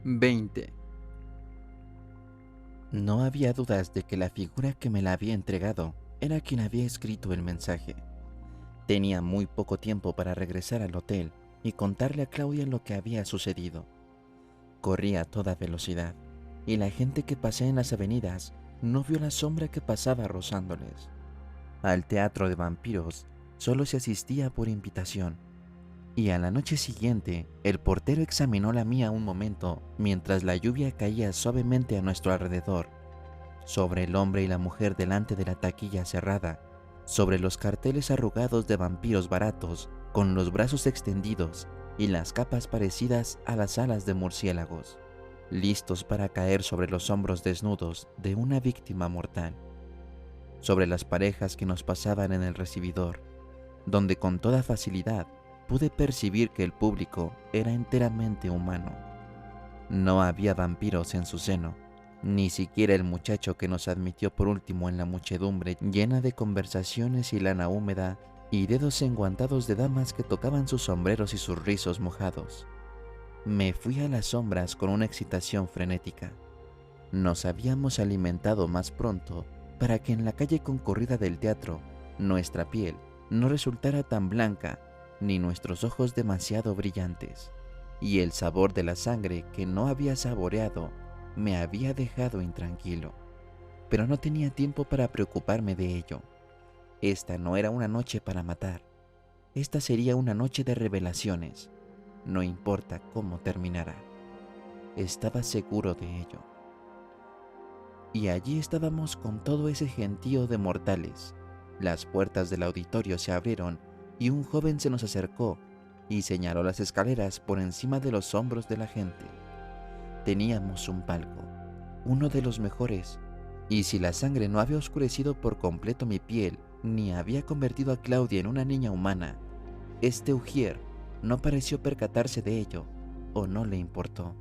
20. No había dudas de que la figura que me la había entregado era quien había escrito el mensaje. Tenía muy poco tiempo para regresar al hotel y contarle a Claudia lo que había sucedido. Corría a toda velocidad, y la gente que pasea en las avenidas no vio la sombra que pasaba rozándoles. Al teatro de vampiros solo se asistía por invitación, y a la noche siguiente el portero examinó la mía un momento mientras la lluvia caía suavemente a nuestro alrededor, sobre el hombre y la mujer delante de la taquilla cerrada, sobre los carteles arrugados de vampiros baratos con los brazos extendidos y las capas parecidas a las alas de murciélagos, listos para caer sobre los hombros desnudos de una víctima mortal, sobre las parejas que nos pasaban en el recibidor, donde con toda facilidad pude percibir que el público era enteramente humano. No había vampiros en su seno, ni siquiera el muchacho que nos admitió por último en la muchedumbre llena de conversaciones y lana húmeda y dedos enguantados de damas que tocaban sus sombreros y sus rizos mojados. Me fui a las sombras con una excitación frenética. Nos habíamos alimentado más pronto para que en la calle concurrida del teatro nuestra piel no resultara tan blanca ni nuestros ojos demasiado brillantes, y el sabor de la sangre que no había saboreado me había dejado intranquilo. Pero no tenía tiempo para preocuparme de ello. Esta no era una noche para matar. Esta sería una noche de revelaciones. No importa cómo terminara. Estaba seguro de ello. Y allí estábamos con todo ese gentío de mortales. Las puertas del auditorio se abrieron y un joven se nos acercó y señaló las escaleras por encima de los hombros de la gente. Teníamos un palco, uno de los mejores, y si la sangre no había oscurecido por completo mi piel ni había convertido a Claudia en una niña humana, este ujier no pareció percatarse de ello o no le importó.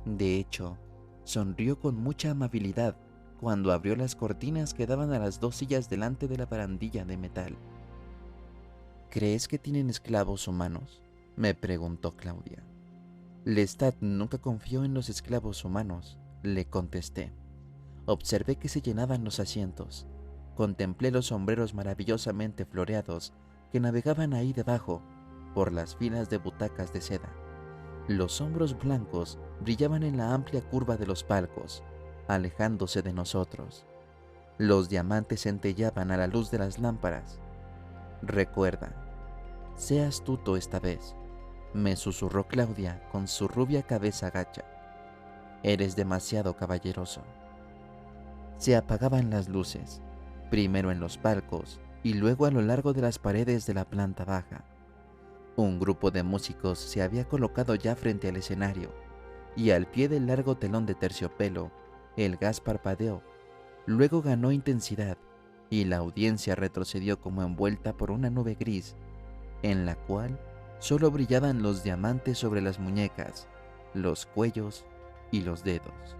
De hecho, sonrió con mucha amabilidad cuando abrió las cortinas que daban a las dos sillas delante de la barandilla de metal. ¿Crees que tienen esclavos humanos?, me preguntó Claudia. Lestat nunca confió en los esclavos humanos, le contesté. Observé que se llenaban los asientos. Contemplé los sombreros maravillosamente floreados que navegaban ahí debajo por las filas de butacas de seda. Los hombros blancos brillaban en la amplia curva de los palcos, alejándose de nosotros. Los diamantes centellaban a la luz de las lámparas. Recuerda, sé astuto esta vez, me susurró Claudia con su rubia cabeza gacha. Eres demasiado caballeroso. Se apagaban las luces, primero en los palcos y luego a lo largo de las paredes de la planta baja. Un grupo de músicos se había colocado ya frente al escenario, y al pie del largo telón de terciopelo, el gas parpadeó, luego ganó intensidad, y la audiencia retrocedió como envuelta por una nube gris, en la cual solo brillaban los diamantes sobre las muñecas, los cuellos y los dedos.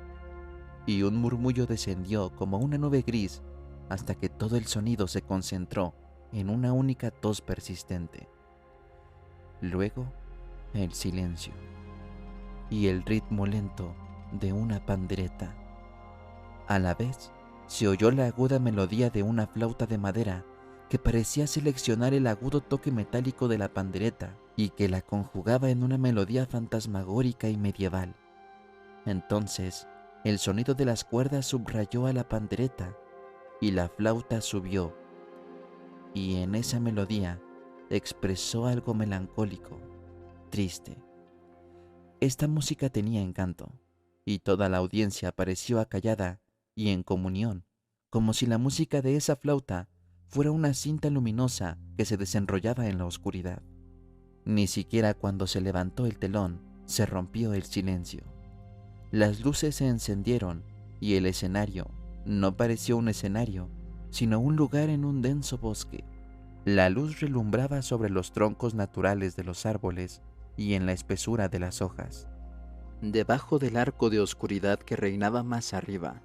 Y un murmullo descendió como una nube gris hasta que todo el sonido se concentró en una única tos persistente. Luego, el silencio y el ritmo lento de una pandereta. A la vez, se oyó la aguda melodía de una flauta de madera que parecía seleccionar el agudo toque metálico de la pandereta y que la conjugaba en una melodía fantasmagórica y medieval. Entonces, el sonido de las cuerdas subrayó a la pandereta y la flauta subió, y en esa melodía expresó algo melancólico, triste. Esta música tenía encanto, y toda la audiencia pareció acallada y en comunión, como si la música de esa flauta fuera una cinta luminosa que se desenrollaba en la oscuridad. Ni siquiera cuando se levantó el telón se rompió el silencio. Las luces se encendieron y el escenario no pareció un escenario, sino un lugar en un denso bosque. La luz relumbraba sobre los troncos naturales de los árboles y en la espesura de las hojas, debajo del arco de oscuridad que reinaba más arriba,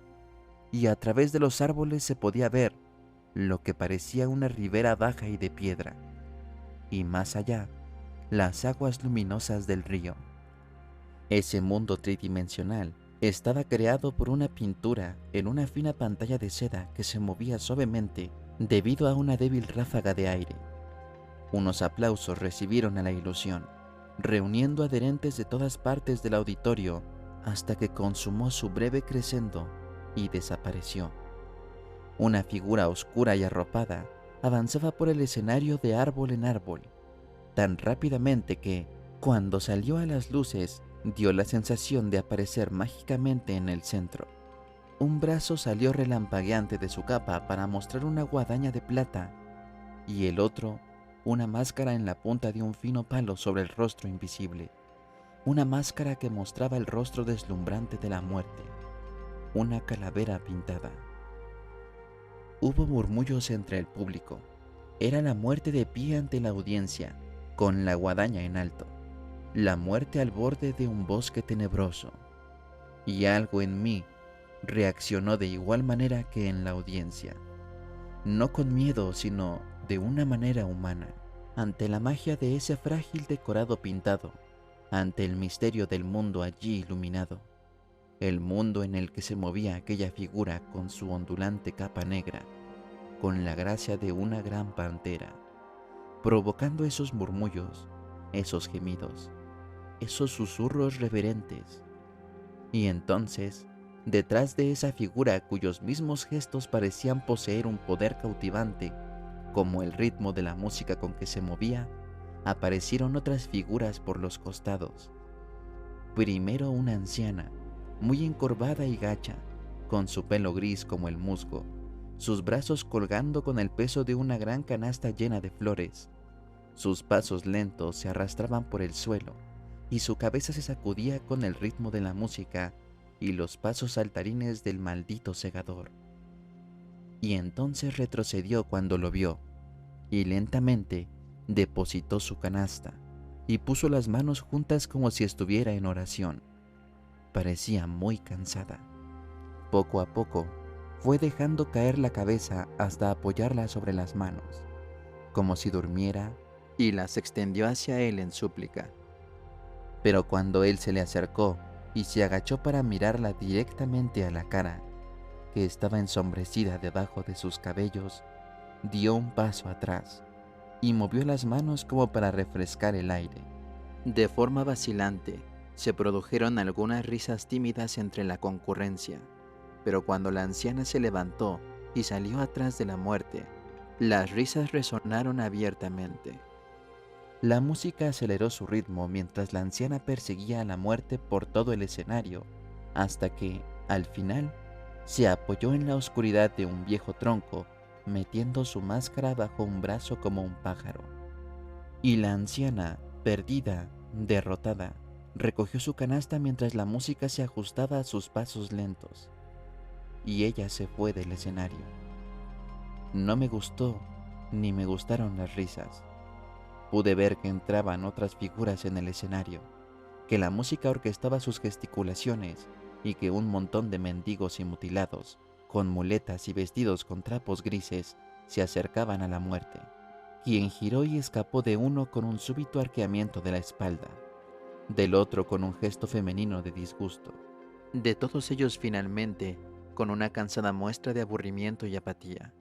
y a través de los árboles se podía ver lo que parecía una ribera baja y de piedra, y más allá, las aguas luminosas del río. Ese mundo tridimensional estaba creado por una pintura en una fina pantalla de seda que se movía suavemente debido a una débil ráfaga de aire. Unos aplausos recibieron a la ilusión, reuniendo adherentes de todas partes del auditorio hasta que consumó su breve crescendo y desapareció. Una figura oscura y arropada avanzaba por el escenario de árbol en árbol, tan rápidamente que, cuando salió a las luces, dio la sensación de aparecer mágicamente en el centro. Un brazo salió relampagueante de su capa para mostrar una guadaña de plata, y el otro, una máscara en la punta de un fino palo sobre el rostro invisible. Una máscara que mostraba el rostro deslumbrante de la muerte. Una calavera pintada. Hubo murmullos entre el público. Era la muerte de pie ante la audiencia, con la guadaña en alto. La muerte al borde de un bosque tenebroso. Y algo en mí reaccionó de igual manera que en la audiencia. No con miedo, sino de una manera humana, ante la magia de ese frágil decorado pintado, ante el misterio del mundo allí iluminado, el mundo en el que se movía aquella figura con su ondulante capa negra, con la gracia de una gran pantera, provocando esos murmullos, esos gemidos, esos susurros reverentes. Y entonces, detrás de esa figura cuyos mismos gestos parecían poseer un poder cautivante, como el ritmo de la música con que se movía, aparecieron otras figuras por los costados. Primero una anciana, muy encorvada y gacha, con su pelo gris como el musgo, sus brazos colgando con el peso de una gran canasta llena de flores. Sus pasos lentos se arrastraban por el suelo, y su cabeza se sacudía con el ritmo de la música y los pasos saltarines del maldito segador. Y entonces retrocedió cuando lo vio, y lentamente depositó su canasta, y puso las manos juntas como si estuviera en oración. Parecía muy cansada. Poco a poco, fue dejando caer la cabeza hasta apoyarla sobre las manos, como si durmiera, y las extendió hacia él en súplica. Pero cuando él se le acercó y se agachó para mirarla directamente a la cara, que estaba ensombrecida debajo de sus cabellos, dio un paso atrás y movió las manos como para refrescar el aire. De forma vacilante, se produjeron algunas risas tímidas entre la concurrencia, pero cuando la anciana se levantó y salió atrás de la muerte, las risas resonaron abiertamente. La música aceleró su ritmo mientras la anciana perseguía a la muerte por todo el escenario, hasta que, al final, se apoyó en la oscuridad de un viejo tronco, metiendo su máscara bajo un brazo como un pájaro. Y la anciana, perdida, derrotada, recogió su canasta mientras la música se ajustaba a sus pasos lentos, y ella se fue del escenario. No me gustó, ni me gustaron las risas. Pude ver que entraban otras figuras en el escenario, que la música orquestaba sus gesticulaciones y que un montón de mendigos y mutilados, con muletas y vestidos con trapos grises, se acercaban a la muerte, quien giró y escapó de uno con un súbito arqueamiento de la espalda, del otro con un gesto femenino de disgusto, de todos ellos finalmente con una cansada muestra de aburrimiento y apatía.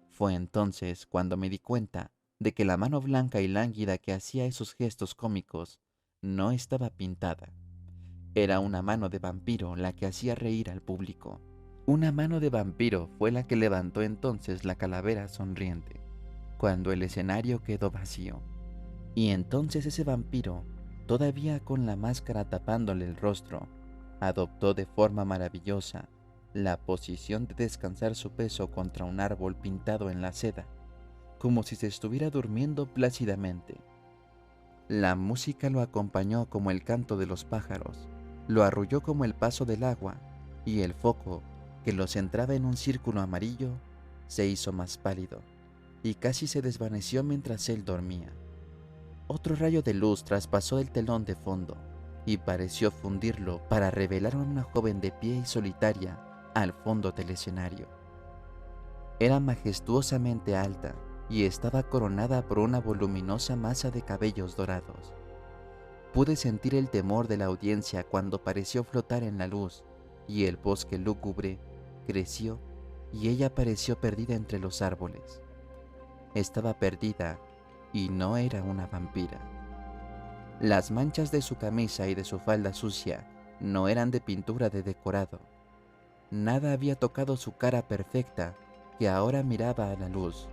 Fue entonces cuando me di cuenta de que la mano blanca y lánguida que hacía esos gestos cómicos no estaba pintada. Era una mano de vampiro la que hacía reír al público. Una mano de vampiro fue la que levantó entonces la calavera sonriente, cuando el escenario quedó vacío. Y entonces ese vampiro, todavía con la máscara tapándole el rostro, adoptó de forma maravillosa la posición de descansar su peso contra un árbol pintado en la seda, como si se estuviera durmiendo plácidamente. La música lo acompañó como el canto de los pájaros, lo arrulló como el paso del agua, y el foco, que lo centraba en un círculo amarillo, se hizo más pálido, y casi se desvaneció mientras él dormía. Otro rayo de luz traspasó el telón de fondo, y pareció fundirlo para revelar a una joven de pie y solitaria al fondo del escenario. Era majestuosamente alta, y estaba coronada por una voluminosa masa de cabellos dorados. Pude sentir el temor de la audiencia cuando pareció flotar en la luz, y el bosque lúgubre creció y ella pareció perdida entre los árboles. Estaba perdida y no era una vampira. Las manchas de su camisa y de su falda sucia no eran de pintura de decorado. Nada había tocado su cara perfecta que ahora miraba a la luz,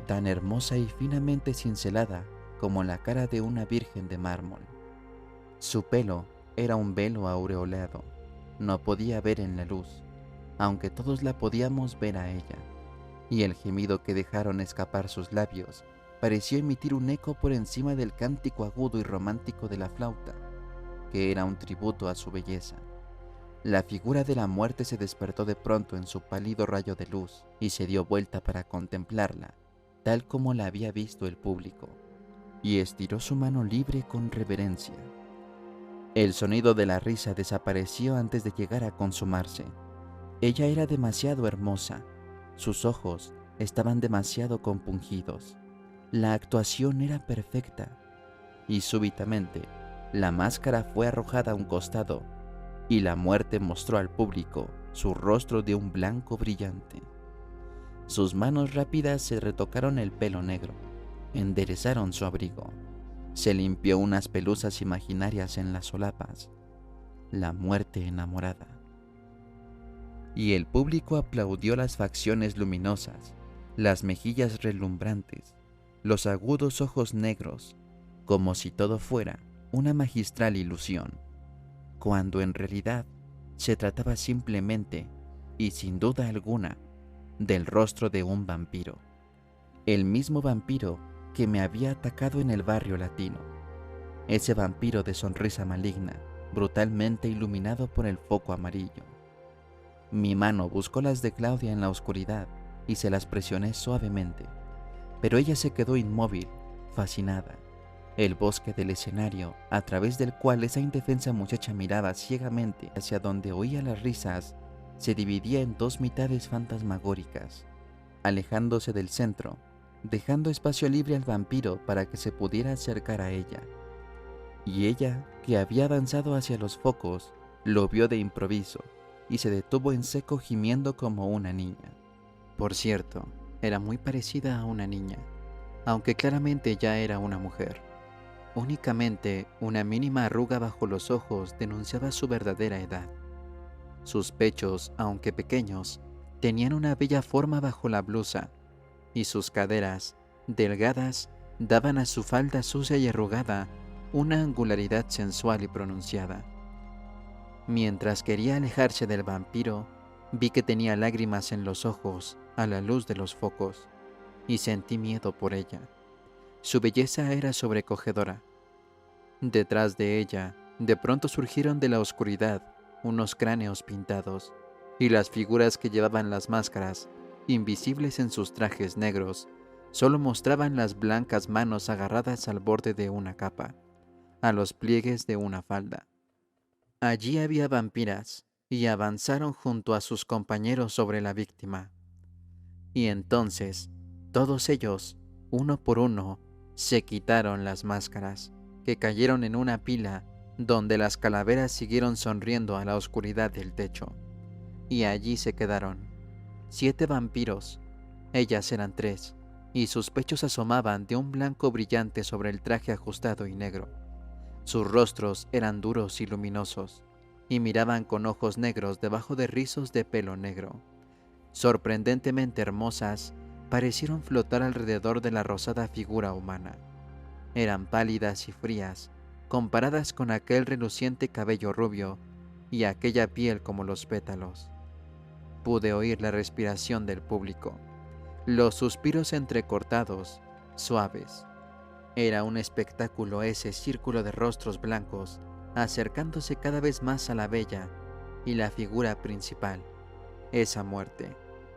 tan hermosa y finamente cincelada como la cara de una virgen de mármol. Su pelo era un velo aureolado. No podía ver en la luz, aunque todos la podíamos ver a ella, y el gemido que dejaron escapar sus labios pareció emitir un eco por encima del cántico agudo y romántico de la flauta, que era un tributo a su belleza. La figura de la muerte se despertó de pronto en su pálido rayo de luz y se dio vuelta para contemplarla, tal como la había visto el público, y estiró su mano libre con reverencia. El sonido de la risa desapareció antes de llegar a consumarse. Ella era demasiado hermosa, sus ojos estaban demasiado compungidos. La actuación era perfecta, y súbitamente la máscara fue arrojada a un costado y la muerte mostró al público su rostro de un blanco brillante. Sus manos rápidas se retocaron el pelo negro, enderezaron su abrigo, se limpió unas pelusas imaginarias en las solapas, la muerte enamorada. Y el público aplaudió las facciones luminosas, las mejillas relumbrantes, los agudos ojos negros, como si todo fuera una magistral ilusión, cuando en realidad se trataba simplemente, y sin duda alguna, del rostro de un vampiro. El mismo vampiro que me había atacado en el barrio latino. Ese vampiro de sonrisa maligna, brutalmente iluminado por el foco amarillo. Mi mano buscó las de Claudia en la oscuridad y se las presioné suavemente, pero ella se quedó inmóvil, fascinada. El bosque del escenario, a través del cual esa indefensa muchacha miraba ciegamente hacia donde oía las risas, se dividía en dos mitades fantasmagóricas, alejándose del centro, dejando espacio libre al vampiro para que se pudiera acercar a ella. Y ella, que había avanzado hacia los focos, lo vio de improviso y se detuvo en seco gimiendo como una niña. Por cierto, era muy parecida a una niña, aunque claramente ya era una mujer. Únicamente una mínima arruga bajo los ojos denunciaba su verdadera edad. Sus pechos, aunque pequeños, tenían una bella forma bajo la blusa, y sus caderas, delgadas, daban a su falda sucia y arrugada una angularidad sensual y pronunciada. Mientras quería alejarse del vampiro, vi que tenía lágrimas en los ojos a la luz de los focos, y sentí miedo por ella. Su belleza era sobrecogedora. Detrás de ella, de pronto surgieron de la oscuridad unos cráneos pintados, y las figuras que llevaban las máscaras, invisibles en sus trajes negros, solo mostraban las blancas manos agarradas al borde de una capa, a los pliegues de una falda. Allí había vampiras, y avanzaron junto a sus compañeros sobre la víctima. Y entonces, todos ellos, uno por uno, se quitaron las máscaras, que cayeron en una pila donde las calaveras siguieron sonriendo a la oscuridad del techo. Y allí se quedaron. 7 vampiros, ellas eran 3, y sus pechos asomaban de un blanco brillante sobre el traje ajustado y negro. Sus rostros eran duros y luminosos, y miraban con ojos negros debajo de rizos de pelo negro. Sorprendentemente hermosas, parecieron flotar alrededor de la rosada figura humana. Eran pálidas y frías, comparadas con aquel reluciente cabello rubio y aquella piel como los pétalos. Pude oír la respiración del público, los suspiros entrecortados, suaves. Era un espectáculo ese círculo de rostros blancos, acercándose cada vez más a la bella y la figura principal, esa muerte,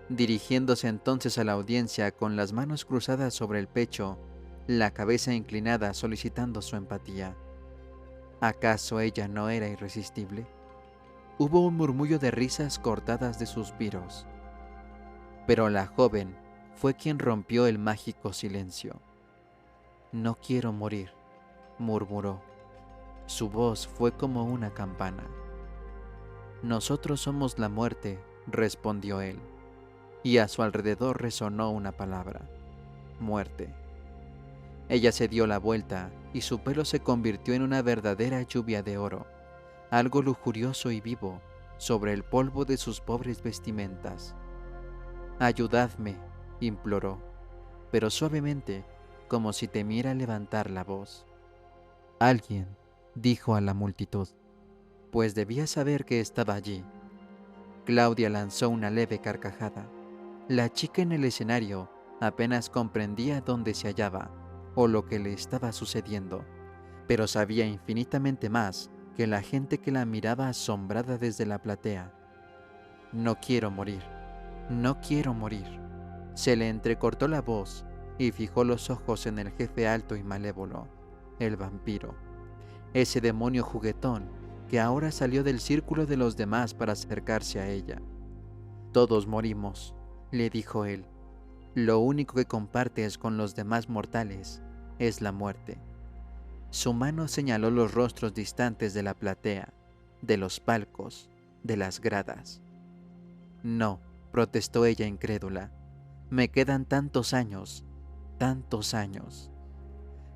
dirigiéndose entonces a la audiencia con las manos cruzadas sobre el pecho, la cabeza inclinada solicitando su empatía. ¿Acaso ella no era irresistible? Hubo un murmullo de risas cortadas de suspiros, pero la joven fue quien rompió el mágico silencio. «No quiero morir», murmuró. Su voz fue como una campana. «Nosotros somos la muerte», respondió él, y a su alrededor resonó una palabra: muerte. Ella se dio la vuelta y su pelo se convirtió en una verdadera lluvia de oro, algo lujurioso y vivo, sobre el polvo de sus pobres vestimentas. «Ayudadme», imploró, pero suavemente, como si temiera levantar la voz. Alguien dijo a la multitud, pues debía saber que estaba allí. Claudia lanzó una leve carcajada. La chica en el escenario apenas comprendía dónde se hallaba o lo que le estaba sucediendo, pero sabía infinitamente más que la gente que la miraba asombrada desde la platea. «No quiero morir, no quiero morir». Se le entrecortó la voz y fijó los ojos en el jefe alto y malévolo, el vampiro, ese demonio juguetón que ahora salió del círculo de los demás para acercarse a ella. «Todos morimos», le dijo él. «Lo único que compartes con los demás mortales es la muerte». Su mano señaló los rostros distantes de la platea, de los palcos, de las gradas. «No», protestó ella incrédula. «Me quedan tantos años, tantos años».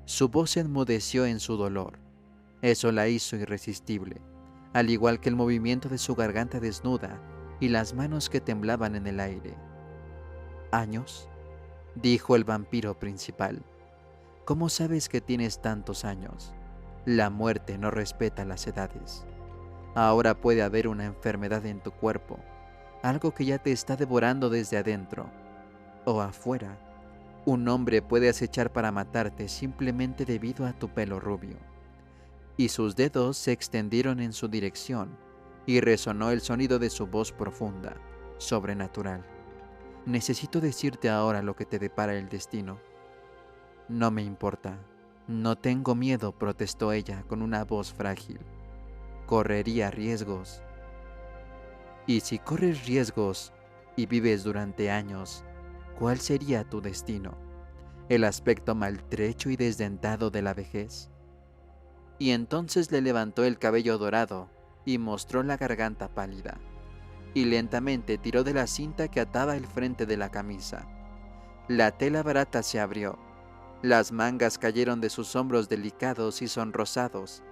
Su voz se enmudeció en su dolor. Eso la hizo irresistible, al igual que el movimiento de su garganta desnuda y las manos que temblaban en el aire. «¿Años?», dijo el vampiro principal. «¿Cómo sabes que tienes tantos años? La muerte no respeta las edades. Ahora puede haber una enfermedad en tu cuerpo, algo que ya te está devorando desde adentro. O afuera, un hombre puede acechar para matarte simplemente debido a tu pelo rubio». Y sus dedos se extendieron en su dirección, y resonó el sonido de su voz profunda, sobrenatural. «Necesito decirte ahora lo que te depara el destino». «No me importa, no tengo miedo», protestó ella con una voz frágil. «Correría riesgos». «Y si corres riesgos y vives durante años, ¿cuál sería tu destino? ¿El aspecto maltrecho y desdentado de la vejez?». Y entonces le levantó el cabello dorado y mostró la garganta pálida, y lentamente tiró de la cinta que ataba el frente de la camisa. La tela barata se abrió, las mangas cayeron de sus hombros delicados y sonrosados,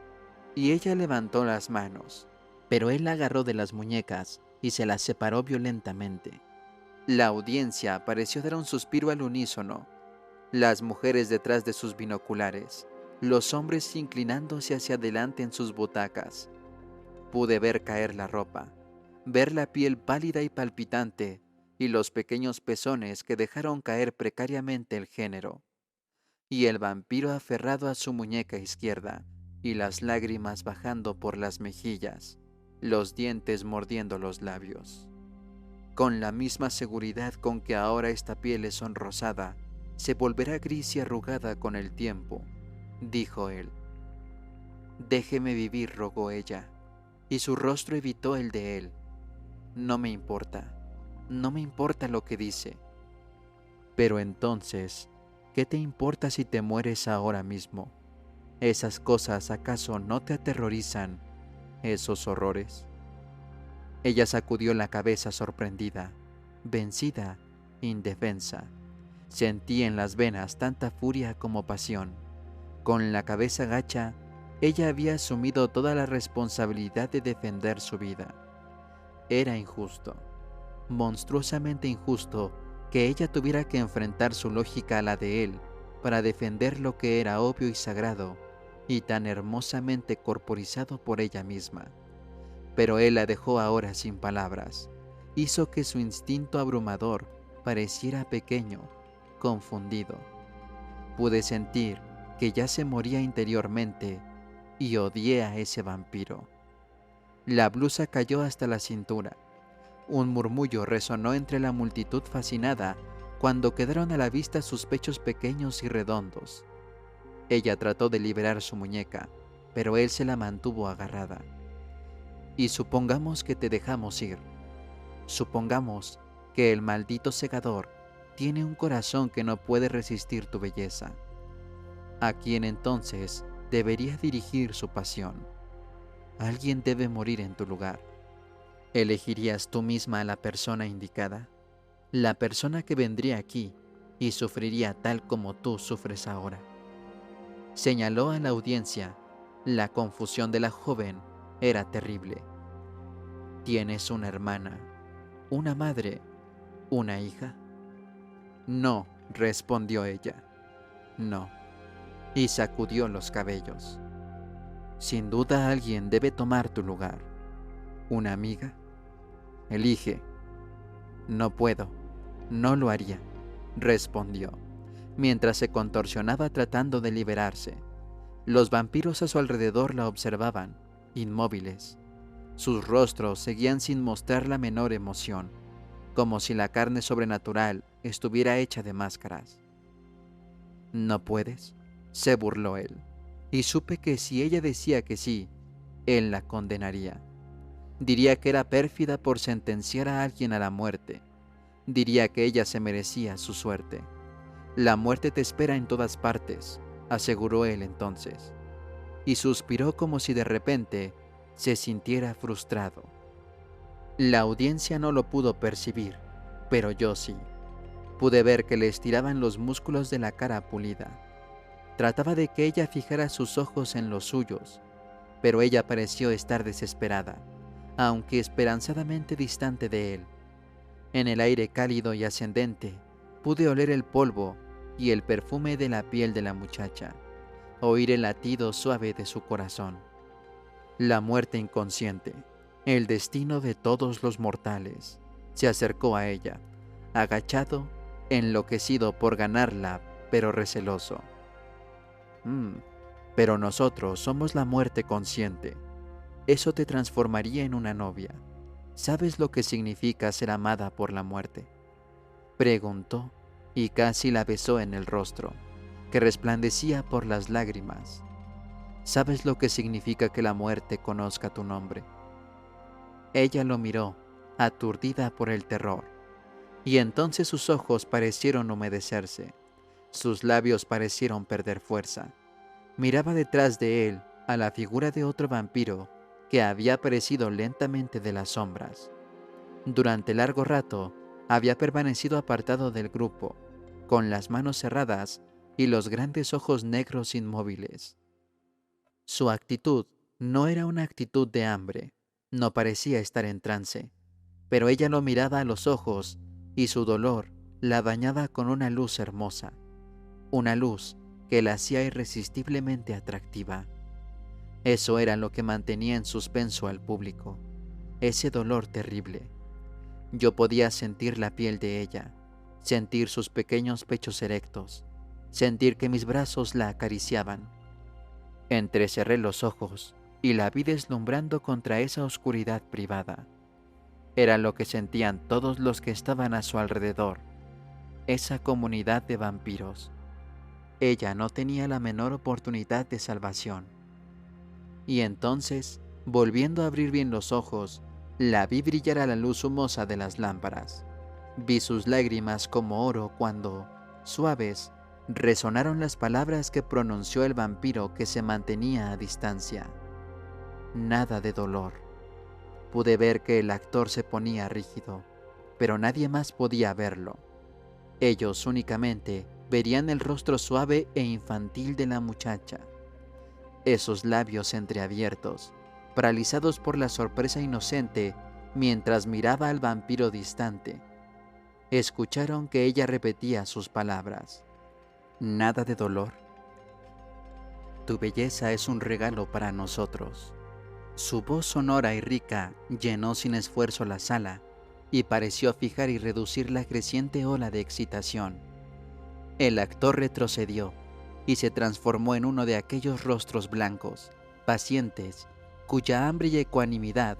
y ella levantó las manos, pero él la agarró de las muñecas y se las separó violentamente. La audiencia pareció dar un suspiro al unísono, las mujeres detrás de sus binoculares, los hombres inclinándose hacia adelante en sus butacas. Pude ver caer la ropa, ver la piel pálida y palpitante y los pequeños pezones que dejaron caer precariamente el género, y el vampiro aferrado a su muñeca izquierda y las lágrimas bajando por las mejillas, los dientes mordiendo los labios. «Con la misma seguridad con que ahora esta piel es sonrosada, se volverá gris y arrugada con el tiempo», dijo él. «Déjeme vivir», rogó ella, y su rostro evitó el de él. «No me importa, no me importa lo que dice». «Pero entonces, ¿qué te importa si te mueres ahora mismo? ¿Esas cosas acaso no te aterrorizan, esos horrores?». Ella sacudió la cabeza sorprendida, vencida, indefensa. Sentía en las venas tanta furia como pasión. Con la cabeza gacha, ella había asumido toda la responsabilidad de defender su vida. Era injusto, monstruosamente injusto, que ella tuviera que enfrentar su lógica a la de él para defender lo que era obvio y sagrado y tan hermosamente corporizado por ella misma. Pero él la dejó ahora sin palabras. Hizo que su instinto abrumador pareciera pequeño, confundido. Pude sentir que ya se moría interiormente y odié a ese vampiro. La blusa cayó hasta la cintura. Un murmullo resonó entre la multitud fascinada cuando quedaron a la vista sus pechos pequeños y redondos. Ella trató de liberar su muñeca, pero él se la mantuvo agarrada. «Y supongamos que te dejamos ir. Supongamos que el maldito segador tiene un corazón que no puede resistir tu belleza. ¿A quién entonces debería dirigir su pasión. Alguien debe morir en tu lugar. ¿Elegirías tú misma a la persona indicada? La persona que vendría aquí y sufriría tal como tú sufres ahora. Señaló a la audiencia. La confusión de la joven era terrible. ¿Tienes una hermana, una madre, una hija? No, respondió ella. No. Y sacudió los cabellos. Sin duda alguien debe tomar tu lugar. ¿Una amiga? Elige. No puedo. No lo haría, respondió, mientras se contorsionaba tratando de liberarse. Los vampiros a su alrededor la observaban, inmóviles. Sus rostros seguían sin mostrar la menor emoción, como si la carne sobrenatural estuviera hecha de máscaras. ¿No puedes?, se burló él, y supe que si ella decía que sí, él la condenaría. Diría que era pérfida por sentenciar a alguien a la muerte. Diría que ella se merecía su suerte. La muerte te espera en todas partes, aseguró él entonces, y suspiró como si de repente se sintiera frustrado. La audiencia no lo pudo percibir, pero yo sí. Pude ver que le estiraban los músculos de la cara pulida. Trataba de que ella fijara sus ojos en los suyos, pero ella pareció estar desesperada, aunque esperanzadamente distante de él. En el aire cálido y ascendente pude oler el polvo y el perfume de la piel de la muchacha, oír el latido suave de su corazón. La muerte inconsciente, el destino de todos los mortales, se acercó a ella, agachado, enloquecido por ganarla, pero receloso. Pero nosotros somos la muerte consciente. Eso te transformaría en una novia. ¿Sabes lo que significa ser amada por la muerte?, preguntó, y casi la besó en el rostro, que resplandecía por las lágrimas. ¿Sabes lo que significa que la muerte conozca tu nombre? Ella lo miró, aturdida por el terror, y entonces sus ojos parecieron humedecerse, sus labios parecieron perder fuerza. Miraba detrás de él a la figura de otro vampiro que había aparecido lentamente de las sombras. Durante largo rato había permanecido apartado del grupo, con las manos cerradas y los grandes ojos negros inmóviles. Su actitud no era una actitud de hambre, no parecía estar en trance, pero ella lo miraba a los ojos y su dolor la bañaba con una luz hermosa, una luz que la hacía irresistiblemente atractiva. Eso era lo que mantenía en suspenso al público, ese dolor terrible. Yo podía sentir la piel de ella, sentir sus pequeños pechos erectos, sentir que mis brazos la acariciaban. Entrecerré los ojos y la vi deslumbrando contra esa oscuridad privada. Era lo que sentían todos los que estaban a su alrededor, esa comunidad de vampiros. Ella no tenía la menor oportunidad de salvación. Y entonces, volviendo a abrir bien los ojos, la vi brillar a la luz humosa de las lámparas. Vi sus lágrimas como oro cuando, suaves, resonaron las palabras que pronunció el vampiro que se mantenía a distancia. Nada de dolor. Pude ver que el actor se ponía rígido, pero nadie más podía verlo. Ellos únicamente verían el rostro suave e infantil de la muchacha. Esos labios entreabiertos, paralizados por la sorpresa inocente mientras miraba al vampiro distante. Escucharon que ella repetía sus palabras. Nada de dolor. Tu belleza es un regalo para nosotros. Su voz sonora y rica llenó sin esfuerzo la sala y pareció fijar y reducir la creciente ola de excitación. El actor retrocedió y se transformó en uno de aquellos rostros blancos, pacientes, cuya hambre y ecuanimidad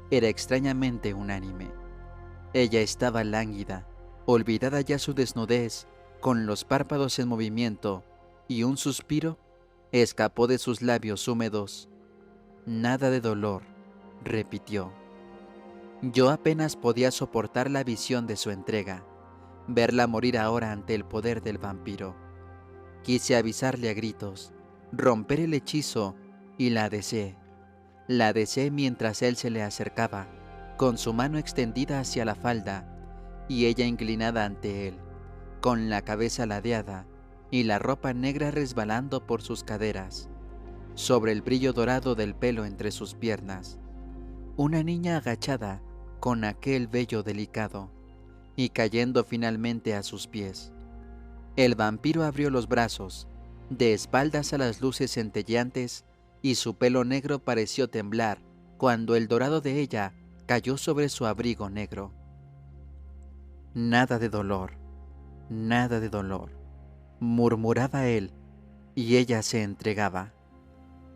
era extrañamente unánime. Ella estaba lánguida, olvidada ya su desnudez, con los párpados en movimiento, y un suspiro escapó de sus labios húmedos. Nada de dolor, repitió. Yo apenas podía soportar la visión de su entrega, verla morir ahora ante el poder del vampiro. Quise avisarle a gritos, romper el hechizo, y la deseé. La deseé mientras él se le acercaba, con su mano extendida hacia la falda, y ella inclinada ante él, con la cabeza ladeada y la ropa negra resbalando por sus caderas, sobre el brillo dorado del pelo entre sus piernas. Una niña agachada con aquel vello delicado, y cayendo finalmente a sus pies. El vampiro abrió los brazos, de espaldas a las luces centelleantes, y su pelo negro pareció temblar cuando el dorado de ella cayó sobre su abrigo negro. Nada de dolor, murmuraba él, y ella se entregaba.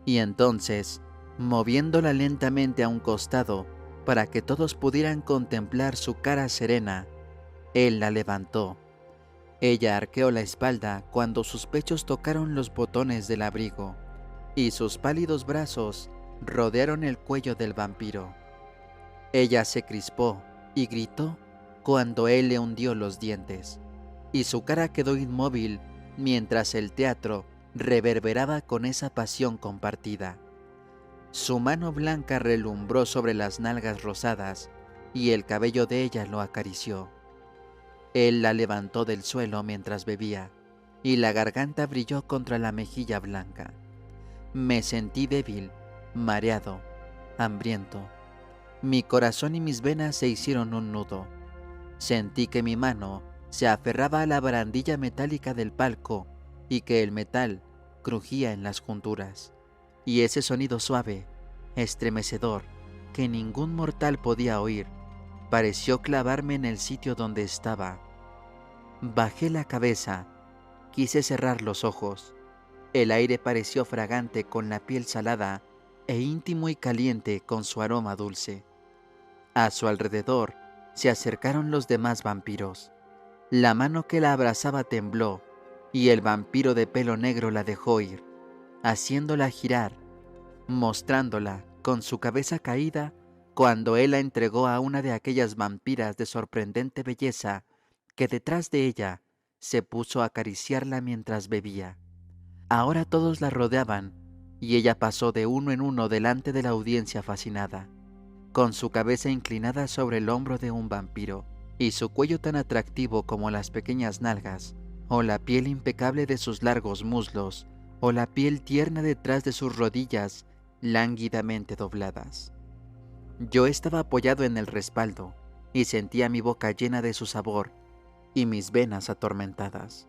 Y entonces, moviéndola lentamente a un costado para que todos pudieran contemplar su cara serena, él la levantó. Ella arqueó la espalda cuando sus pechos tocaron los botones del abrigo, y sus pálidos brazos rodearon el cuello del vampiro. Ella se crispó y gritó cuando él le hundió los dientes, y su cara quedó inmóvil mientras el teatro reverberaba con esa pasión compartida. Su mano blanca relumbró sobre las nalgas rosadas, y el cabello de ella lo acarició. Él la levantó del suelo mientras bebía, y la garganta brilló contra la mejilla blanca. Me sentí débil, mareado, hambriento. Mi corazón y mis venas se hicieron un nudo. Sentí que mi mano se aferraba a la barandilla metálica del palco y que el metal crujía en las junturas. Y ese sonido suave, estremecedor, que ningún mortal podía oír, pareció clavarme en el sitio donde estaba. Bajé la cabeza, quise cerrar los ojos. El aire pareció fragante con la piel salada e íntimo y caliente con su aroma dulce. A su alrededor se acercaron los demás vampiros. La mano que la abrazaba tembló y el vampiro de pelo negro la dejó ir, haciéndola girar, mostrándola con su cabeza caída cuando él la entregó a una de aquellas vampiras de sorprendente belleza que detrás de ella se puso a acariciarla mientras bebía. Ahora todos la rodeaban y ella pasó de uno en uno delante de la audiencia fascinada, con su cabeza inclinada sobre el hombro de un vampiro y su cuello tan atractivo como las pequeñas nalgas, o la piel impecable de sus largos muslos, o la piel tierna detrás de sus rodillas lánguidamente dobladas. Yo estaba apoyado en el respaldo y sentía mi boca llena de su sabor y mis venas atormentadas.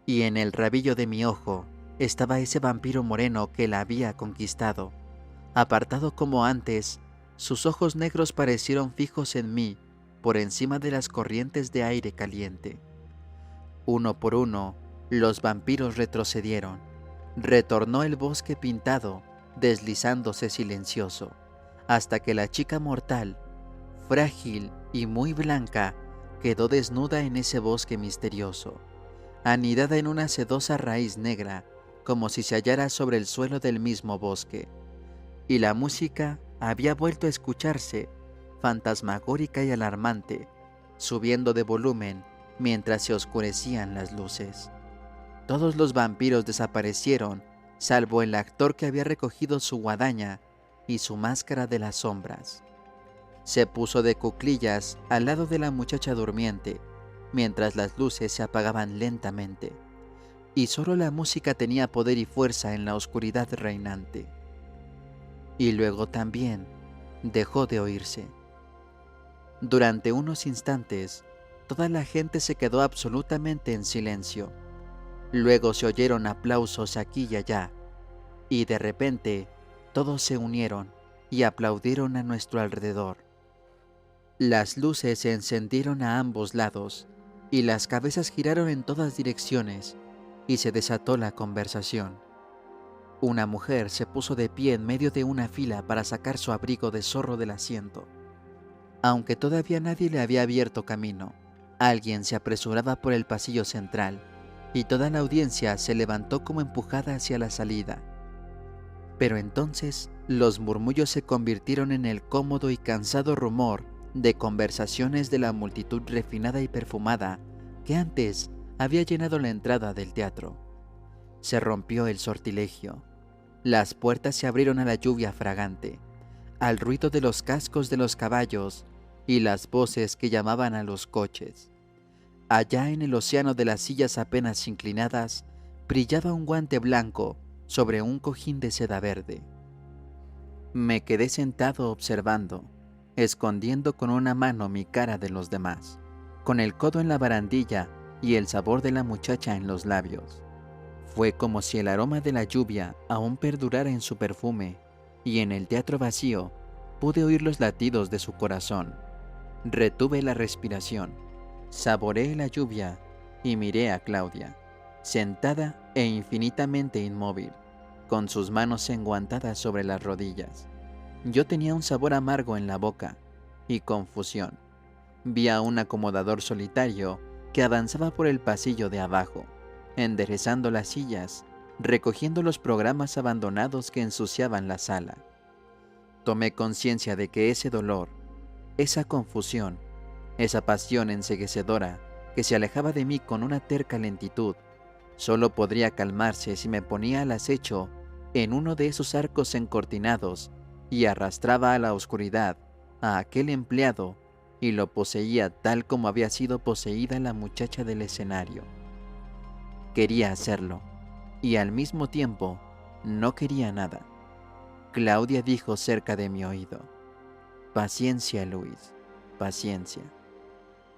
Y en el rabillo de mi ojo estaba ese vampiro moreno que la había conquistado. Apartado como antes, sus ojos negros parecieron fijos en mí por encima de las corrientes de aire caliente. Uno por uno, los vampiros retrocedieron. Retornó el bosque pintado, deslizándose silencioso, hasta que la chica mortal, frágil y muy blanca, quedó desnuda en ese bosque misterioso, anidada en una sedosa raíz negra, como si se hallara sobre el suelo del mismo bosque. Y la música había vuelto a escucharse, fantasmagórica y alarmante, subiendo de volumen mientras se oscurecían las luces. Todos los vampiros desaparecieron, salvo el actor que había recogido su guadaña y su máscara de las sombras. Se puso de cuclillas al lado de la muchacha durmiente, mientras las luces se apagaban lentamente, y solo la música tenía poder y fuerza en la oscuridad reinante. Y luego también dejó de oírse. Durante unos instantes, toda la gente se quedó absolutamente en silencio. Luego se oyeron aplausos aquí y allá, y de repente todos se unieron y aplaudieron a nuestro alrededor. Las luces se encendieron a ambos lados, y las cabezas giraron en todas direcciones, y se desató la conversación. Una mujer se puso de pie en medio de una fila para sacar su abrigo de zorro del asiento. Aunque todavía nadie le había abierto camino, alguien se apresuraba por el pasillo central, y toda la audiencia se levantó como empujada hacia la salida. Pero entonces los murmullos se convirtieron en el cómodo y cansado rumor de conversaciones de la multitud refinada y perfumada que antes había llenado la entrada del teatro. Se rompió el sortilegio. Las puertas se abrieron a la lluvia fragante, al ruido de los cascos de los caballos y las voces que llamaban a los coches. Allá en el océano de las sillas apenas inclinadas, brillaba un guante blanco sobre un cojín de seda verde. Me quedé sentado observando, escondiendo con una mano mi cara de los demás, con el codo en la barandilla y el sabor de la muchacha en los labios. Fue como si el aroma de la lluvia aún perdurara en su perfume, y en el teatro vacío pude oír los latidos de su corazón. Retuve la respiración, saboreé la lluvia y miré a Claudia, sentada e infinitamente inmóvil, con sus manos enguantadas sobre las rodillas. Yo tenía un sabor amargo en la boca y confusión. Vi a un acomodador solitario que avanzaba por el pasillo de abajo, enderezando las sillas, recogiendo los programas abandonados que ensuciaban la sala. Tomé conciencia de que ese dolor, esa confusión, esa pasión enceguecedora que se alejaba de mí con una terca lentitud, solo podría calmarse si me ponía al acecho en uno de esos arcos encortinados y arrastraba a la oscuridad a aquel empleado y lo poseía tal como había sido poseída la muchacha del escenario. Quería hacerlo, y al mismo tiempo no quería nada. Claudia dijo cerca de mi oído: «Paciencia, Luis, paciencia».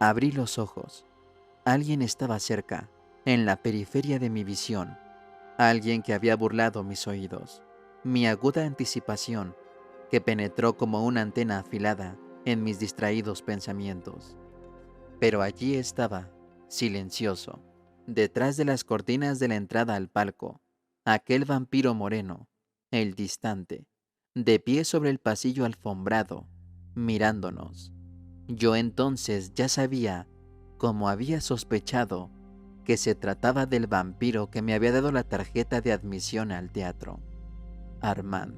Abrí los ojos. Alguien estaba cerca, en la periferia de mi visión. Alguien que había burlado mis oídos, mi aguda anticipación, que penetró como una antena afilada en mis distraídos pensamientos. Pero allí estaba, silencioso, detrás de las cortinas de la entrada al palco, aquel vampiro moreno, el distante, de pie sobre el pasillo alfombrado, mirándonos. Yo entonces ya sabía, como había sospechado, que se trataba del vampiro que me había dado la tarjeta de admisión al teatro, Armand.